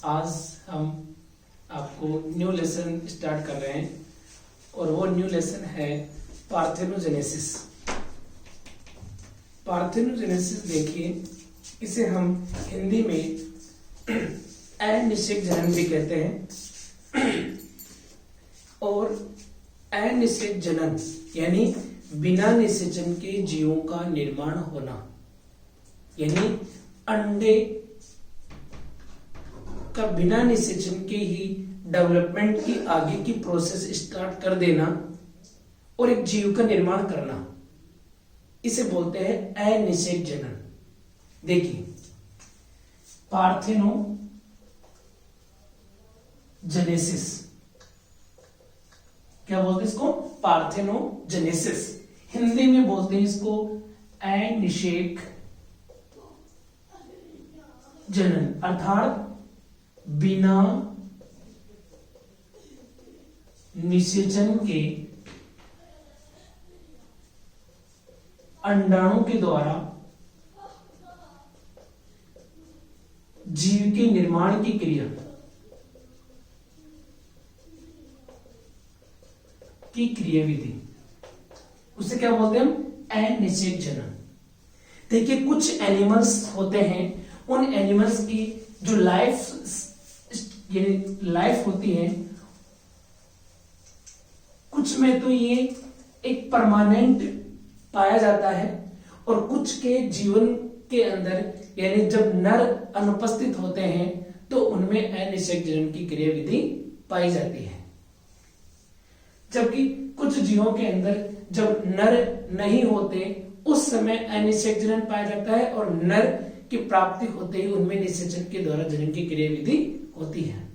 आज हम आपको न्यू लेसन स्टार्ट कर रहे हैं और वो न्यू लेसन है पार्थेनोजेनेसिस। पार्थेनोजेनेसिस देखिए, इसे हम हिंदी में अनिषेक जनन भी कहते हैं। और अनिषेक जनन यानी बिना निषेचन के जीवों का निर्माण होना, यानी अंडे का बिना निषेचन के ही डेवलपमेंट की आगे की प्रोसेस स्टार्ट कर देना और एक जीव का निर्माण करना, इसे बोलते हैं अनिषेक जनन। देखिए, पार्थेनोजेनेसिस, क्या बोलते हैं इसको? पार्थेनोजेनेसिस। हिंदी में बोलते हैं इसको अनिषेक जनन, अर्थात बिना निषेचन के अंडाणु के द्वारा जीव के निर्माण की क्रिया की क्रियाविधि, उसे क्या बोलते हैं हम? अनिषेक जनन। देखिए, कुछ एनिमल्स होते हैं, उन एनिमल्स की जो लाइफ होती है, कुछ में तो ये एक परमानेंट पाया जाता है और कुछ के जीवन के अंदर, यानी जब नर अनुपस्थित होते हैं तो उनमें अनिषेक जनन की क्रियाविधि पाई जाती है। जबकि कुछ जीवों के अंदर जब नर नहीं होते उस समय अनिषेक जनन पाया जाता है और नर की प्राप्ति होते ही उनमें निषेचन के द्वारा जनन की क्रियाविधि होती है।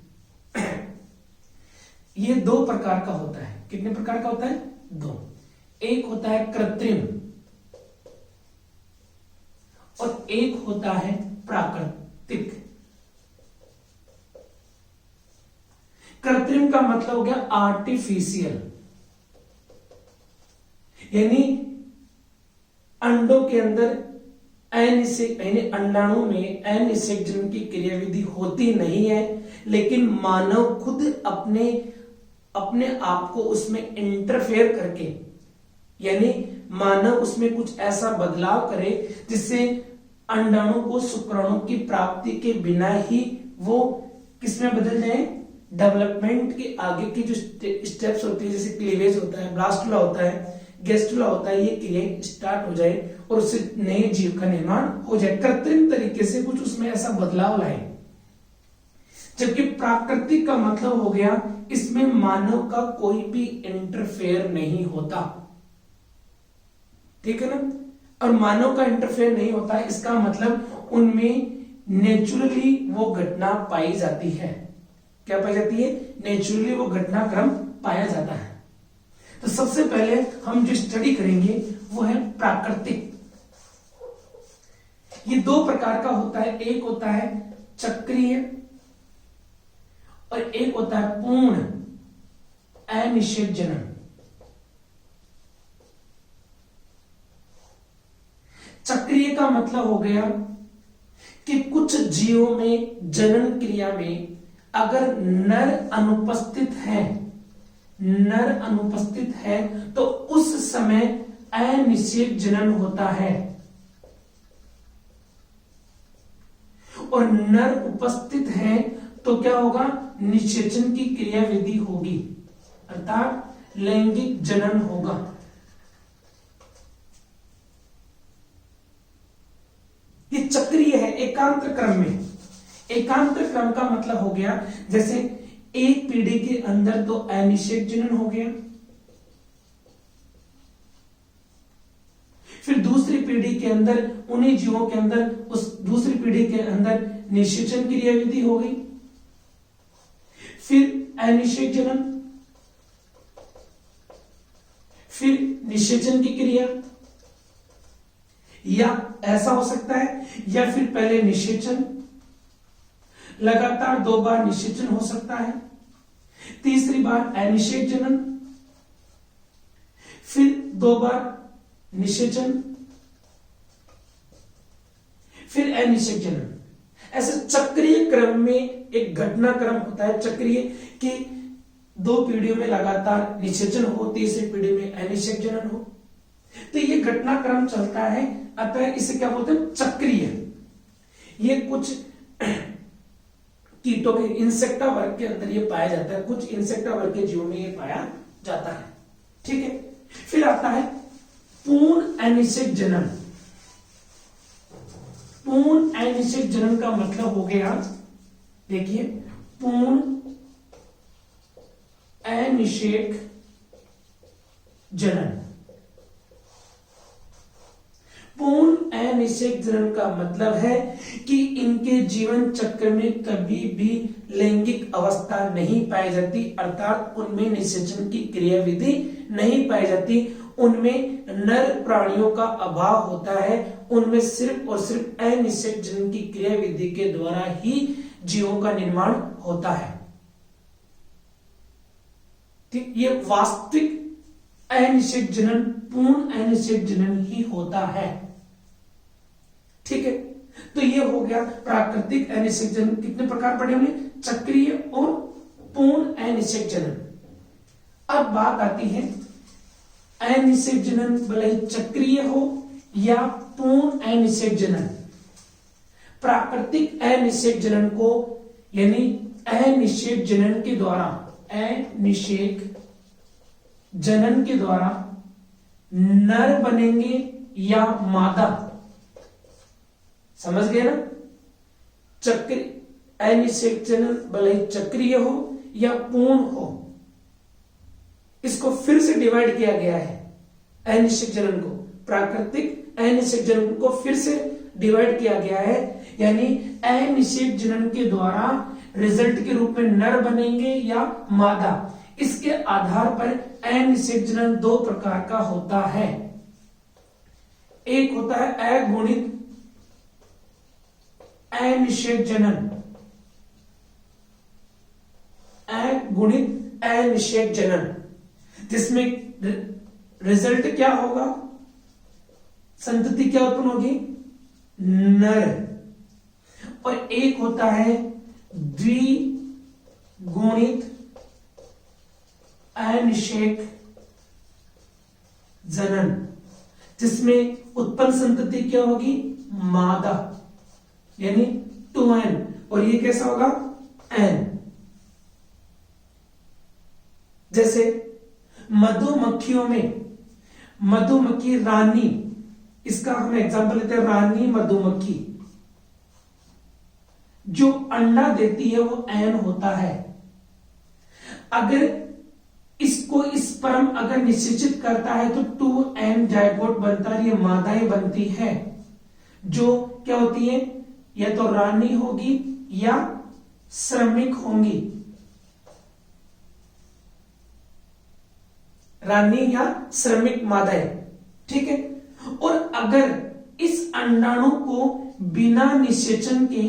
ये दो प्रकार का होता है। कितने प्रकार का होता है? दो। एक होता है कृत्रिम और एक होता है प्राकृतिक। कृत्रिम का मतलब हो गया आर्टिफिशियल, यानी अंडों के अंदर यानी अंडाणु में अनिषेक जनन की क्रियाविधि होती नहीं है, लेकिन मानव खुद अपने आप को उसमें इंटरफेयर करके, यानी मानव उसमें कुछ ऐसा बदलाव करे जिससे अंडाणु को शुक्राणु की प्राप्ति के बिना ही वो किसमें बदल जाए? डेवलपमेंट के आगे की जो स्टेप्स होती है, जैसे क्लीवेज होता है, ब्लास्टुला होता है, गेस्टुला होता है, ये क्रिया स्टार्ट हो जाए और उससे नए जीव का निर्माण हो जाए। कृत्रिम तरीके से कुछ उसमें ऐसा बदलाव लाए। जबकि प्राकृतिक का मतलब हो गया इसमें मानव का कोई भी इंटरफेयर नहीं होता। ठीक है ना? और मानव का इंटरफेयर नहीं होता, इसका मतलब उनमें नेचुरली वो घटना पाई जाती है। क्या पाई जाती है? नेचुरली वो घटनाक्रम पाया जाता है। तो सबसे पहले हम जो स्टडी करेंगे वो है प्राकृतिक। ये दो प्रकार का होता है, एक होता है चक्रीय और एक होता है पूर्ण अनिषेक जनन। चक्रीय का मतलब हो गया कि कुछ जीवों में जनन क्रिया में अगर नर अनुपस्थित है तो उस समय अनिषेक जनन होता है, और नर उपस्थित है तो क्या होगा? निषेचन की क्रियाविधि होगी, अर्थात लैंगिक जनन होगा। ये चक्रीय है एकांतर क्रम में। एकांतर क्रम का मतलब हो गया जैसे एक पीढ़ी के अंदर तो अनिषेक जनन हो गया, फिर दूसरी पीढ़ी के अंदर उन्हीं जीवों के अंदर उस दूसरी पीढ़ी के अंदर निषेचन की क्रियाविधि हो गई, फिर अनिषेक जनन, फिर निषेचन की क्रिया, या ऐसा हो सकता है, या फिर पहले निषेचन, लगातार 2 बार निषेचन हो सकता है, तीसरी बार अनिषेक जनन, फिर 2 बार निषेचन, फिर अनिषेक जनन। ऐसे चक्रीय क्रम में एक घटनाक्रम होता है चक्रीय कि 2 पीढ़ियों में लगातार निषेचन हो, तीसरी पीढ़ी में अनिषेक जनन हो, तो ये घटनाक्रम चलता है, अतः इसे क्या बोलते हैं, चक्रीय। ये कुछ कीटों के इंसेक्टा वर्ग के अंदर ये पाया जाता है, कुछ इंसेक्टा वर्ग के जीवों में ये पाया जाता है। ठीक है, फिर आता है पूर्ण अनिषेक जनन। पूर्ण अनिषेक जनन का मतलब हो गया, देखिए, पूर्ण अनिषेक जनन। पूर्ण अनिषेक जनन का मतलब है कि इनके जीवन चक्र में कभी भी लैंगिक अवस्था नहीं पाई जाती, अर्थात उनमें निषेचन की क्रियाविधि नहीं पाई जाती, उनमें नर प्राणियों का अभाव होता है, उनमें सिर्फ और सिर्फ अनिषेक जनन की क्रियाविधि के द्वारा ही जीवों का निर्माण होता है। ठीक, ये वास्तविक अनिषेक जनन पूर्ण अनिषेक जनन ही होता है। ठीक है, तो ये हो गया प्राकृतिक अनिषेक जनन। कितने प्रकार पढ़े हमने, चक्रीय और पूर्ण अनिषेक जनन। अब बात आती है अनिषेक जनन भले ही चक्रीय हो या पूर्ण अनिषेक जनन। प्राकृतिक अनिषेक जनन को यानी अनिषेक जनन के द्वारा, अनिषेक जनन के द्वारा नर बनेंगे या मादा, समझ गए ना। चक्र अनिषेक जनन भले ही चक्रीय हो या पूर्ण हो, इसको फिर से डिवाइड किया गया है। अनिषेक जनन को, प्राकृतिक अनिषेक जनन को फिर से डिवाइड किया गया है, यानी अनिषेक जनन के द्वारा रिजल्ट के रूप में नर बनेंगे या मादा। इसके आधार पर अनिषेक जनन 2 प्रकार का होता है। एक होता है अगुणित अनिषेक जनन, अगुणित अनिषेक जनन, जिसमें रिजल्ट क्या होगा, संतति क्या उत्पन्न होगी, नर। और एक होता है द्विगुणित अनिषेक जनन, जिसमें उत्पन्न संतति क्या होगी, मादा, यानी 2n, और ये कैसा होगा, n। जैसे मधुमक्खियों में मधुमक्खी रानी, इसका हम एग्जांपल लेते हैं, रानी मधुमक्खी जो अंडा देती है वो एन होता है। अगर इसको स्पर्म अगर निषेचित करता है तो 2n जायगोट बनता है, ये मादाएं बनती है, जो क्या होती है, या तो रानी होगी या श्रमिक होंगी, रानी या श्रमिक मादाएं। ठीक है, और अगर इस अंडाणु को बिना निषेचन के,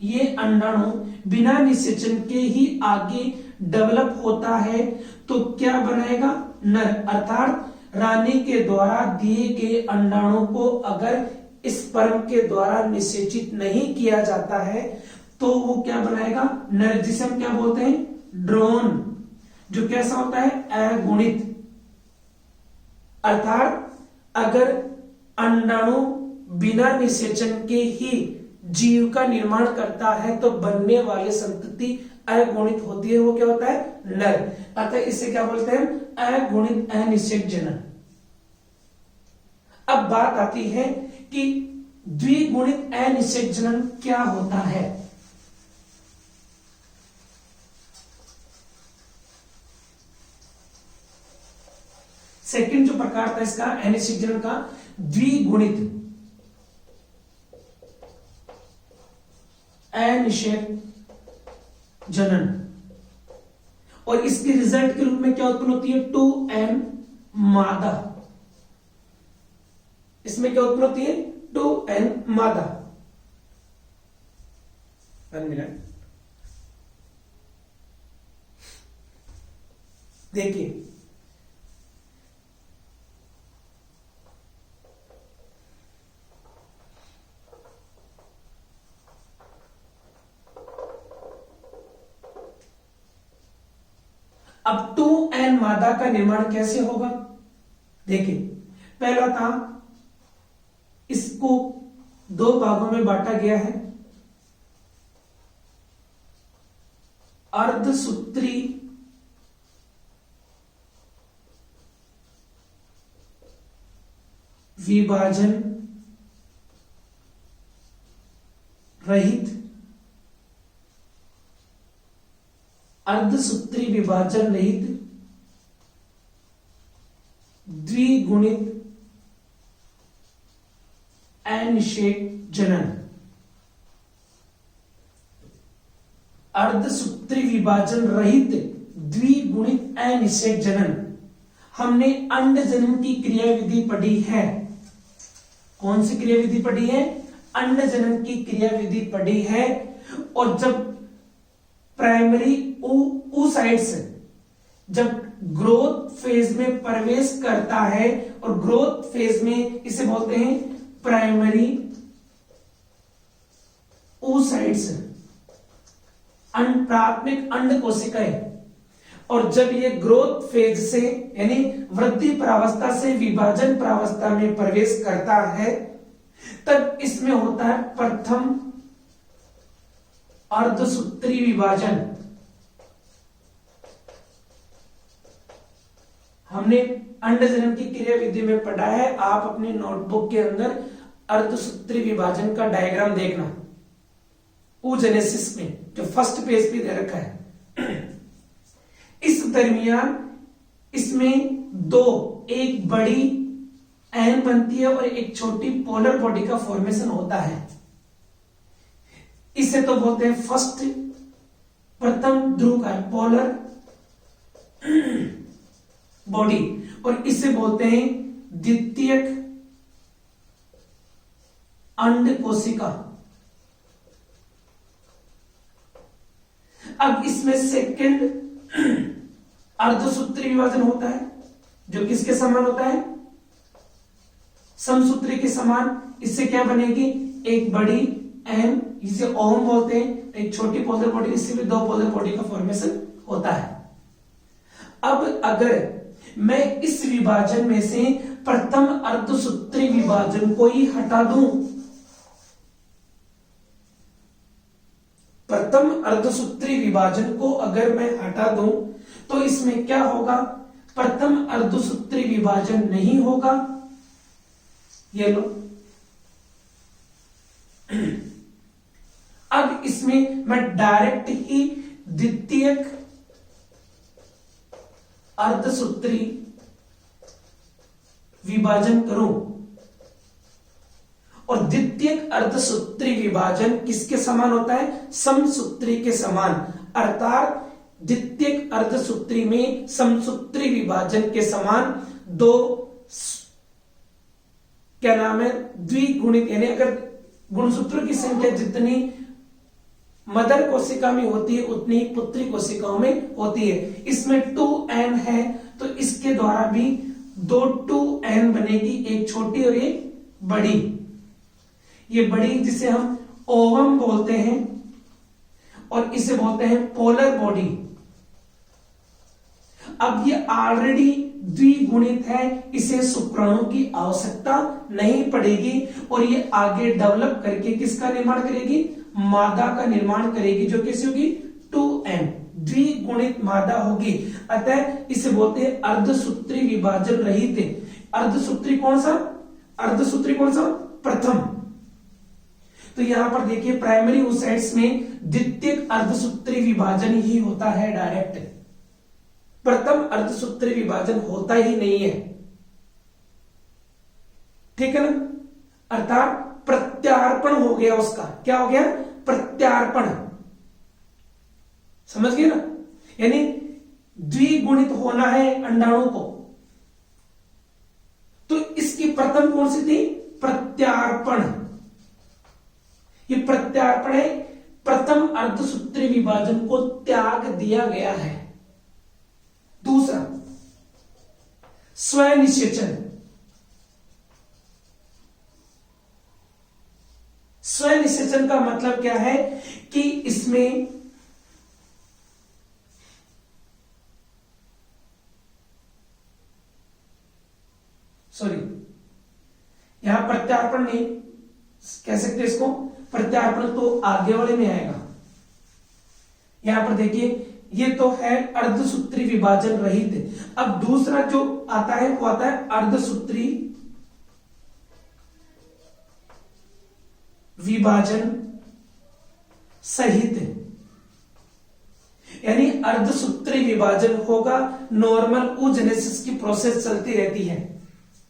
ये अंडाणु बिना निषेचन के ही आगे डेवलप होता है तो क्या बनाएगा, नर। अर्थात रानी के द्वारा दिए गए अंडाणु को अगर स्पर्म के द्वारा निषेचित नहीं किया जाता है तो वो क्या बनाएगा, नर, जिसे हम क्या बोलते हैं, ड्रोन, जो कैसा होता है, अगुणित। अर्थात अगर अंडाणु बिना निषेचन के ही जीव का निर्माण करता है तो बनने वाली संतति अगुणित होती है, वो क्या होता है, नर। अतः इसे क्या बोलते हैं, अगुणित अनिषेक जनन। अब बात आती है कि द्विगुणित अनिषेक जनन क्या होता है। सेकंड जो प्रकार था इसका अनिषेक जनन का, द्विगुणित अनिषेक जनन, और इसके रिजल्ट के रूप में क्या उत्पन्न होती है, 2n मादा। इसमें क्या उत्पन्न होती है, 2n मादा। 1 मिनट, देखिए, अब 2n मादा का निर्माण कैसे होगा? देखिए, पहला था, इसको दो भागों में बांटा गया है। अर्धसूत्री विभाजन रहित, अर्धसूत्री विभाजन रहित द्विगुणित अनिषेक जनन। अर्धसूत्री विभाजन रहित द्विगुणित अनिषेक जनन। हमने अंड जनन की क्रियाविधि पढ़ी है। कौन सी क्रियाविधि पढ़ी है? अंड जनन की क्रियाविधि पढ़ी है। और जब प्राइमरी oocytes जब ग्रोथ फेज में प्रवेश करता है, और ग्रोथ फेज में इसे बोलते हैं प्राइमरी oocytes, प्राथमिक अंड कोशिकाएं। और जब ये ग्रोथ फेज से यानी वृद्धि प्रावस्था से विभाजन प्रावस्था में प्रवेश करता है, तब इसमें होता है प्रथम अर्धसूत्री विभाजन। हमने अंडजनन की क्रियाविधि में पढ़ा है, आप अपनी नोटबुक के अंदर अर्धसूत्री विभाजन का डायग्राम देखना, oogenesis में जो फर्स्ट पेज पे दे रखा है। इस दरमियान इसमें दो, एक बड़ी एन बनती है और एक छोटी पोलर बॉडी का फॉर्मेशन होता है। इसे तो बोलते हैं फर्स्ट, प्रथम ध्रुव का पोलर बॉडी, और इसे बोलते हैं द्वितीयक अंड कोशिका। अब इसमें सेकंड अर्धसूत्री विभाजन होता है, जो किसके समान होता है? समसूत्री के समान। इससे क्या बनेगी? एक बड़ी एम, इसे ओम बोलते हैं, एक छोटी पोलर बॉडी, इससे भी दो पोलर बॉडी का फॉर्मेशन होता है। अब अगर मैं इस विभाजन में से प्रथम अर्धसूत्री विभाजन को ही हटा दूं, प्रथम अर्धसूत्री विभाजन को अगर मैं हटा दूं, तो इसमें क्या होगा? प्रथम अर्धसूत्री विभाजन नहीं होगा। ये लो, अब इसमें मैं डायरेक्ट ही द्वितीयक अर्धसूत्री विभाजन करूं, और द्वितीयक अर्धसूत्री विभाजन किसके समान होता है? समसूत्री के समान। अर्थात द्वितीयक अर्धसूत्री में समसूत्री विभाजन के समान दो, क्या नाम है, द्विगुणित, यानी अगर गुणसूत्रों की संख्या जितनी मदर कोशिका में होती है उतनी ही पुत्री कोशिकाओं में होती है। इसमें 2n है, तो इसके द्वारा भी दो 2n बनेगी, एक छोटी और एक बड़ी। ये बड़ी जिसे हम ओवम बोलते हैं, और इसे बोलते हैं पोलर बॉडी। अब ये ऑलरेडी द्विगुणित है, इसे शुक्राणु की आवश्यकता नहीं पड़ेगी, और ये आगे डेवलप करके किसका निर्माण करेगी? मादा का निर्माण करेगी, जो कैसी होगी? 2n, द्विगुणित मादा होगी। अतः इसे बोलते हैं अर्धसूत्री विभाजन रहित। अर्धसूत्री कौन सा? अर्धसूत्री कौन सा? प्रथम। तो यहां पर देखिए, प्राइमरी oocytes में द्वितीयक अर्धसूत्री विभाजन ही होता है डायरेक्ट, प्रथम अर्धसूत्री विभाजन होता ही नहीं है। ठीक है ना? अर्थात प्रत्यार्पण हो गया उसका। क्या हो गया? प्रत्यार्पण। समझ गए ना? यानी द्विगुणित होना है अंडाणु को, तो इसकी प्रथम कौन सी थी? प्रत्यार्पण। ये प्रत्यार्पण है, प्रथम अर्धसूत्री विभाजन को त्याग दिया गया है। दूसरा, स्वनिषेचन। स्वनिषेचन का मतलब क्या है? कि इसमें सॉरी, यहां प्रत्यार्पण नहीं कह सकते इसको, प्रत्यार्पण तो आगे वाले में आएगा। यहां पर देखिए ये तो है अर्धसूत्री विभाजन रहित। अब दूसरा जो आता है वो आता है अर्धसूत्री विभाजन सहित, यानी अर्धसूत्री विभाजन होगा, नॉर्मल oogenesis की प्रोसेस चलती रहती है।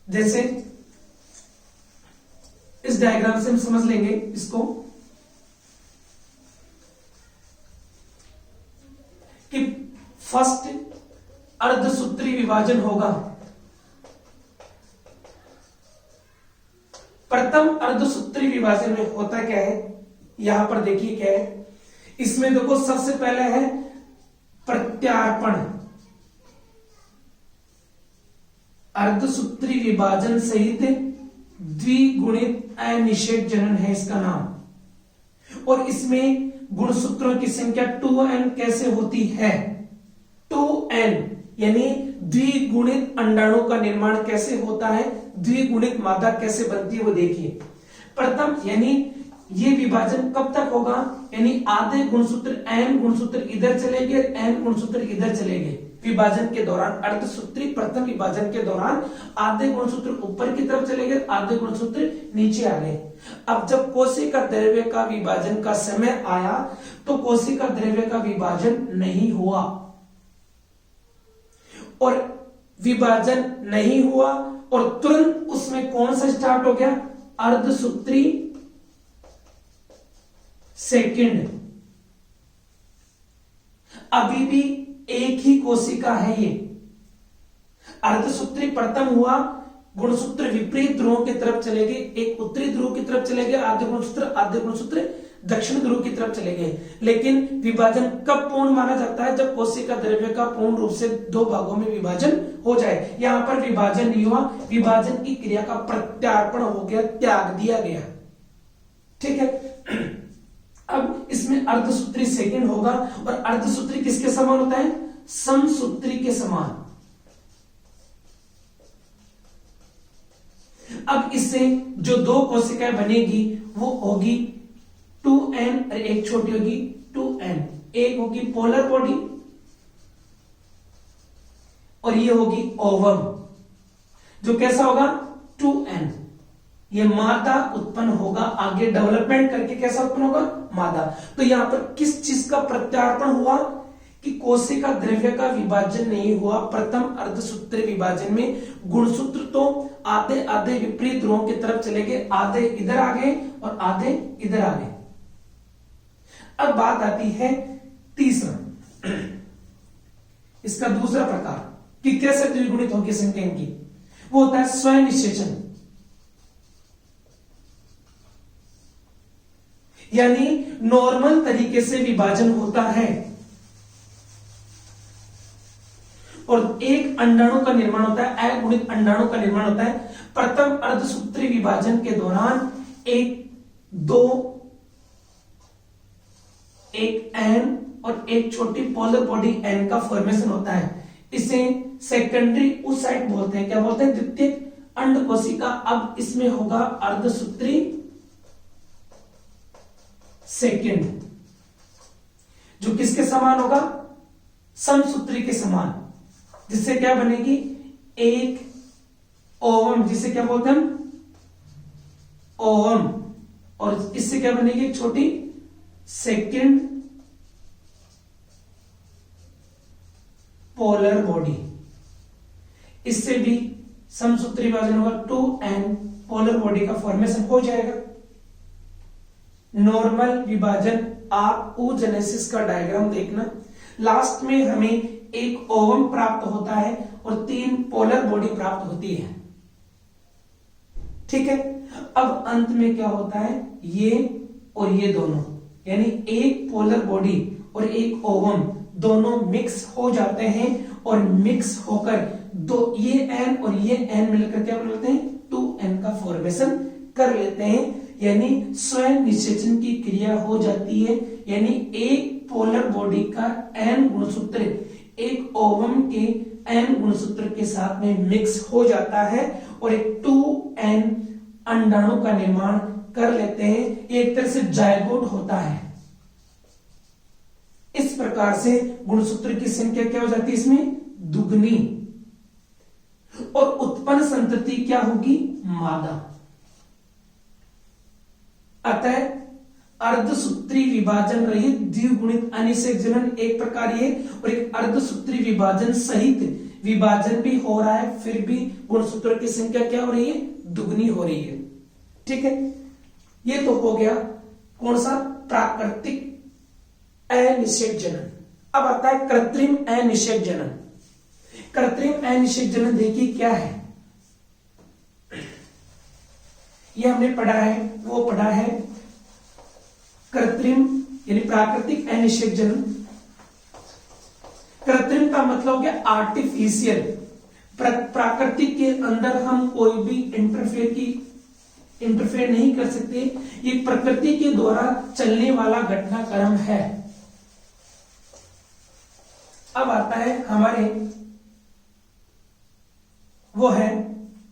जैसे इस डायग्राम से हम समझ लेंगे इसको कि फर्स्ट अर्धसूत्री विभाजन होगा। प्रथम अर्धसूत्री विभाजन में होता क्या है, यहां पर देखिए क्या है, इसमें देखो सबसे पहले है प्रत्यार्पण। अर्धसूत्री विभाजन सहित द्विगुणित अनिषेक जनन है इसका नाम। और इसमें गुणसूत्रों की संख्या 2n कैसे होती है, 2n यानी द्विगुणित अंडाणु का निर्माण कैसे होता है, द्विगुणित मादा कैसे बनती है वो देखिए। प्रथम यानी ये विभाजन कब तक होगा, यानी आधे गुणसूत्र n गुणसूत्र इधर चले गए, n गुणसूत्र इधर चले गए विभाजन के दौरान। अर्धसूत्री प्रथम विभाजन के दौरान आधे गुणसूत्र ऊपर की तरफ चले गए, आधे गुणसूत्र नीचे आ गए। अब जब कोशिका द्रव्य का विभाजन का समय आया तो कोशिका द्रव्य का विभाजन नहीं हुआ, और विभाजन नहीं हुआ और तुरंत उसमें कौन सा स्टार्ट हो गया, अर्धसूत्री सेकंड। अभी भी एक ही कोशिका है ये। अर्धसूत्री प्रथम हुआ, गुणसूत्र विपरीत ध्रुवों की तरफ चले गए, एक उत्तरी ध्रुव की तरफ चले गए, आधे गुणसूत्र दक्षिण ध्रुव की तरफ चले गए। लेकिन विभाजन कब पूर्ण माना जाता है, जब कोशिका द्रव्य का पूर्ण रूप से दो भागों में विभाजन हो जाए। यहां पर विभाजन नहीं हुआ, विभाजन की क्रिया का प्रत्यार्पण हो गया, त्याग दिया गया। ठीक है, अब इसमें अर्धसूत्री सेकंड होगा, और अर्धसूत्री किसके समान होता है, समसूत्री के समान। अब इससे जो दो कोशिकाएं बनेगी वो होगी 2n और एक छोटी होगी 2n। एक होगी पोलर बॉडी और ये होगी ओवम, जो कैसा होगा 2n। ये मादा उत्पन्न होगा, आगे डेवलपमेंट करके कैसा उत्पन्न होगा, मादा। तो यहां पर किस चीज का प्रत्यार्पण हुआ कि कोशिका द्रव्य का विभाजन नहीं हुआ। प्रथम अर्धसूत्री विभाजन में गुणसूत्र तो आधे आधे विपरीत ध्रुवों की तरफ चले गए, आधे इधर आ गए और आधे इधर आ गए। अब बात आती है तीसरा, इसका दूसरा प्रकार कि कैसे द्विगुणित होगी संख्या की, वो होता है स्वनिषेचन। यानी नॉर्मल तरीके से विभाजन होता है और एक अंडाणु का निर्माण होता है, अगुणित अंडाणु का निर्माण होता है। प्रथम अर्धसूत्री विभाजन के दौरान एक एन और एक छोटी पोलर बॉडी एन का फॉर्मेशन होता है। इसे सेकेंडरी oocyte बोलते हैं। क्या बोलते हैं, द्वितीयक अंड कोशिका। अब इसमें होगा अर्धसूत्री सेकंड, जो किसके समान होगा, समसूत्री के समान, जिससे क्या बनेगी, एक ओवम, जिसे क्या बोलते हैं हम, ओवम। और इससे क्या बनेगी, एक छोटी सेकंड पोलर बॉडी। इससे भी समसूत्री विभाजन होगा, 2n पोलर बॉडी का फॉर्मेशन हो जाएगा। नॉर्मल विभाजन, आप oogenesis का डायग्राम देखना, लास्ट में हमें एक ओवम प्राप्त होता है और 3 पोलर बॉडी प्राप्त होती है। ठीक है, अब अंत में क्या होता है, ये और ये दोनों, यानी एक पोलर बॉडी और एक ओवम दोनों मिक्स हो जाते हैं और मिक्स होकर दो ये एन और ये एन मिलकर क्या बोलते हैं, 2n का फॉर्मेशन कर लेते हैं। यानी स्वयं निषेचन की क्रिया हो जाती है, यानी एक पोलर बॉडी का n गुणसूत्र एक ओवम के एन गुणसूत्र के साथ में मिक्स हो जाता है और एक 2n अंडाणु का निर्माण कर लेते हैं। एक तरह से जायगोट होता है। इस प्रकार से गुणसूत्र की संख्या क्या हो जाती है इसमें? दुगनी। और उत्पन्न संतति क्या होगी? मादा। अतः अर्धसूत्री विभाजन रहित द्विगुणित अनिषेक जनन एक प्रकार ये, और एक अर्धसूत्री विभाजन सहित विभाजन भी हो रहा है, फिर भी गुणसूत्रों की संख्या क्या हो रही है? दुगनी हो रही है। ठीक है, ये तो हो गया कौन सा? प्राकृतिक अनिषेक जनन। अब आता है कृत्रिम अनिषेक जनन। कृत्रिम अनिषेक जनन देखिए क्या है, ये हमने पढ़ा है, वो पढ़ा है कृत्रिम यानी प्राकृतिक अनिषेक जनन। कृत्रिम का मतलब हो गया आर्टिफिशियल। प्राकृतिक के अंदर हम कोई भी इंटरफेयर नहीं कर सकते। ये प्रकृति के द्वारा चलने वाला घटनाक्रम है। अब आता है हमारे वो है,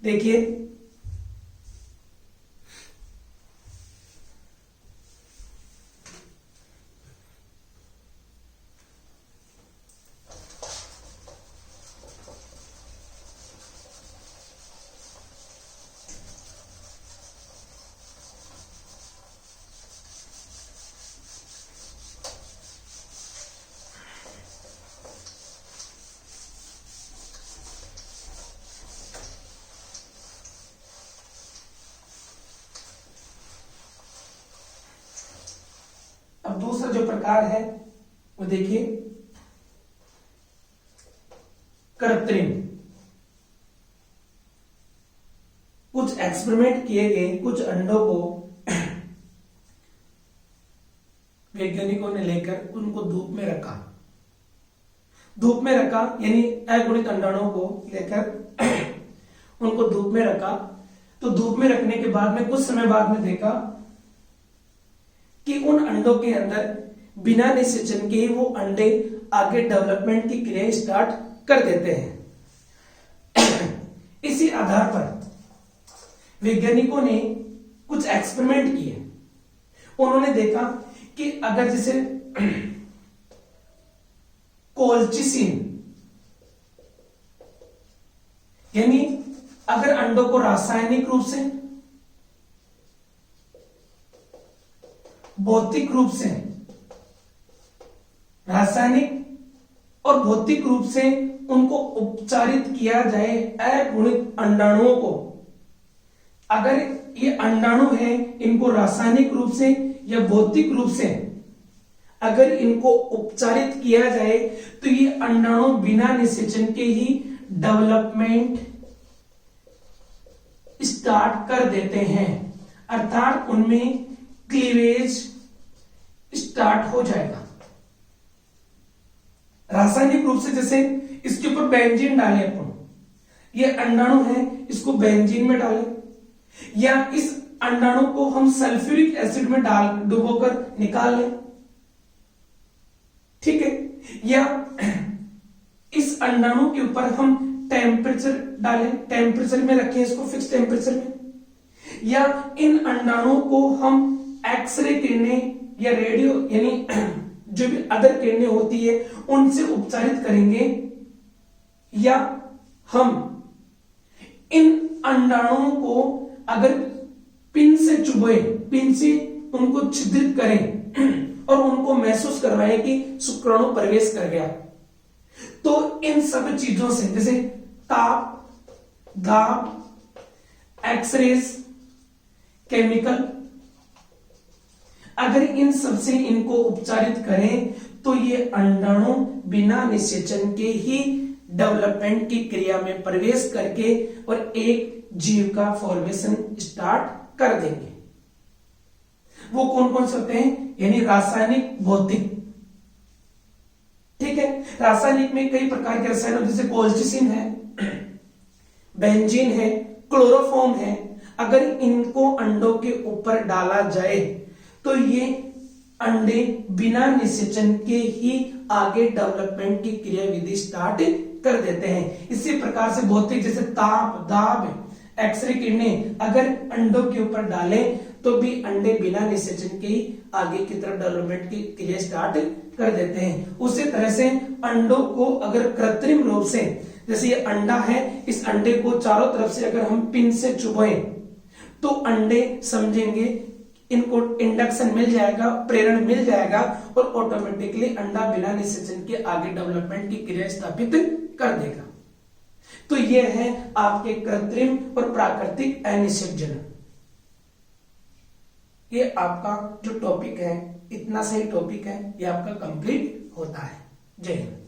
देखिए अब दूसरा जो प्रकार है वो देखिए कृत्रिम। कुछ एक्सपेरिमेंट किए गए, कुछ अंडों को वैज्ञानिकों ने लेकर उनको धूप में रखा। धूप में रखा यानी अगुणित अंडाणुओं को लेकर उनको धूप में रखा। तो धूप में रखने के बाद में कुछ समय बाद में देखा कि उन अंडों के अंदर बिना निषेचन के ही वो अंडे आगे डेवलपमेंट की क्रिया स्टार्ट कर देते हैं। इसी आधार पर वैज्ञानिकों ने कुछ एक्सपेरिमेंट किए। उन्होंने देखा कि अगर जैसे कोल्चिसिन यानी अगर अंडों को रासायनिक रूप से, भौतिक रूप से, रासायनिक और भौतिक रूप से उनको उपचारित किया जाए अगुणित अंडाणुओं को, अगर ये अंडाणु है इनको रासायनिक रूप से या भौतिक रूप से अगर इनको उपचारित किया जाए तो ये अंडाणु बिना निषेचन के ही डेवलपमेंट स्टार्ट कर देते हैं, अर्थात उनमें क्लीवेज स्टार्ट हो जाएगा। रासायनिक रूप से जैसे इसके ऊपर बेंजीन डालें अपन, ये अंडाणु है इसको बेंजीन में डालें, या इस अंडाणु को हम सल्फ्यूरिक एसिड में डाल डुबोकर निकाल लें, ठीक है, या इस अंडाणु के ऊपर हम टेम्परेचर डालें, टेम्परेचर में रखें इसको फिक्स टेम्परेचर में, या इन अंडाणुओं को हम एक्सरे किरणें या रेडियो यानी जो भी अदर किरणें होती है उनसे उपचारित करेंगे, या हम इन अंडाणुओं को अगर पिन से चुभे, पिन से उनको छिद्रित करें और उनको महसूस करवाएं कि शुक्राणु प्रवेश कर गया, तो इन सब चीजों से जैसे ताप, दाब, एक्सरेज, केमिकल, अगर इन सब से इनको उपचारित करें तो ये अंडाणु बिना निषेचन के ही डेवलपमेंट की क्रिया में प्रवेश करके और एक जीव का फॉर्मेशन स्टार्ट कर देंगे। वो कौन कौन से होते हैं? यानी रासायनिक, भौतिक, ठीक है। रासायनिक में कई प्रकार के रसायन जैसे कोल्चिसिन है, बेंजीन है, क्लोरोफॉर्म है। अगर इनको अंडों के ऊपर डाला जाए तो ये अंडे बिना निषेचन के ही आगे डेवलपमेंट की क्रियाविधि स्टार्ट कर देते हैं। इसी प्रकार से भौतिक जैसे ताप, दाब, एक्सरे किरणें अगर अंडों के ऊपर डालें तो भी अंडे बिना निषेचन के ही आगे की तरफ डेवलपमेंट की क्रिया स्टार्ट कर देते हैं। उसी तरह से अंडों को अगर कृत्रिम रूप से, जैसे ये अंडा है, इस अंडे को चारों तरफ से अगर हम पिन से चुभोएं तो अंडे समझेंगे, इनको इंडक्शन मिल जाएगा, प्रेरण मिल जाएगा और ऑटोमेटिकली अंडा बिना निषेचन के आगे डेवलपमेंट की क्रिया स्थापित कर देगा। तो यह है आपके कृत्रिम और प्राकृतिक अनिषेचन। ये आपका जो टॉपिक है, इतना सही टॉपिक है, ये आपका कंप्लीट होता है। जय हिंद।